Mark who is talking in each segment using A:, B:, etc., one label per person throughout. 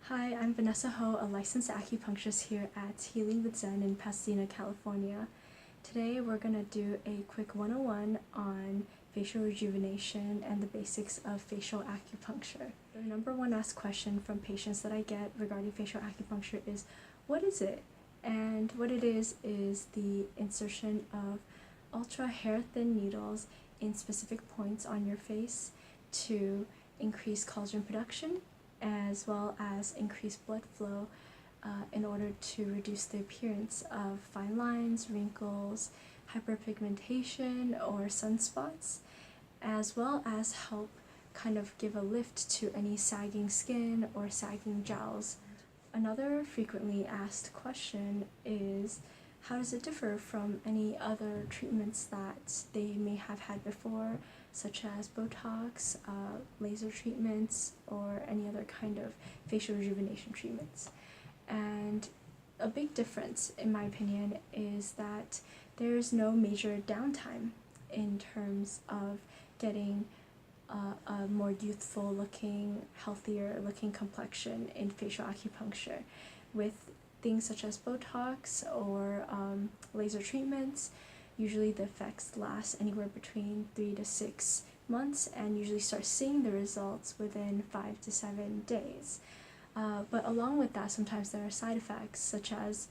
A: Hi, I'm Vanessa Ho, a licensed acupuncturist here at Healing with Zen in Pasadena, California. Today we're going to do a quick 101 on facial rejuvenation and the basics of facial acupuncture. The number one asked question from patients that I get regarding facial acupuncture is, what is it? And what it is the insertion of ultra hair thin needles in specific points on your face to increase collagen production as well as increase blood flow in order to reduce the appearance of fine lines, wrinkles, hyperpigmentation, or sunspots, as well as help kind of give a lift to any sagging skin or sagging jowls. Another frequently asked question is, how does it differ from any other treatments that they may have had before, such as Botox, laser treatments, or any other kind of facial rejuvenation treatments? And a big difference, in my opinion, is that there's no major downtime in terms of getting a more youthful looking, healthier looking complexion in facial acupuncture. With things such as Botox or laser treatments, usually the effects last anywhere between 3 to 6 months and usually start seeing the results within 5 to 7 days. But along with that, sometimes there are side effects such as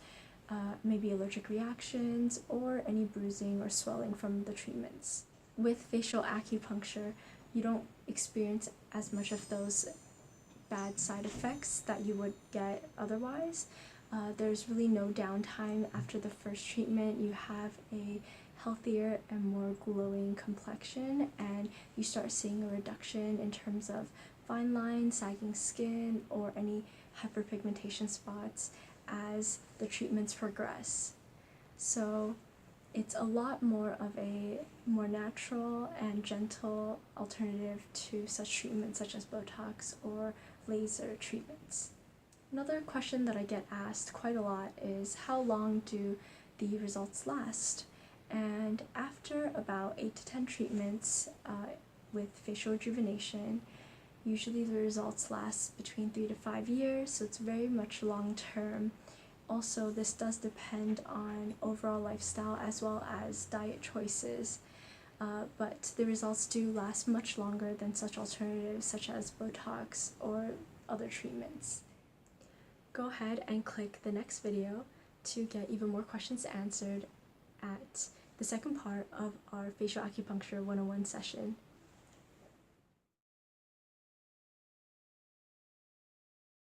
A: maybe allergic reactions or any bruising or swelling from the treatments. With facial acupuncture, you don't experience as much of those bad side effects that you would get otherwise. There's really no downtime after the first treatment. You have a healthier and more glowing complexion, and you start seeing a reduction in terms of fine lines, sagging skin, or any hyperpigmentation spots as the treatments progress. So it's a lot more of a more natural and gentle alternative to such treatments such as Botox or laser treatments. Another question that I get asked quite a lot is, how long do the results last? And after about 8 to 10 treatments with facial rejuvenation, usually the results last between 3 to 5 years, so it's very much long term. Also, this does depend on overall lifestyle as well as diet choices, but the results do last much longer than such alternatives such as Botox or other treatments. Go ahead and click the next video to get even more questions answered at the second part of our facial acupuncture 101 session.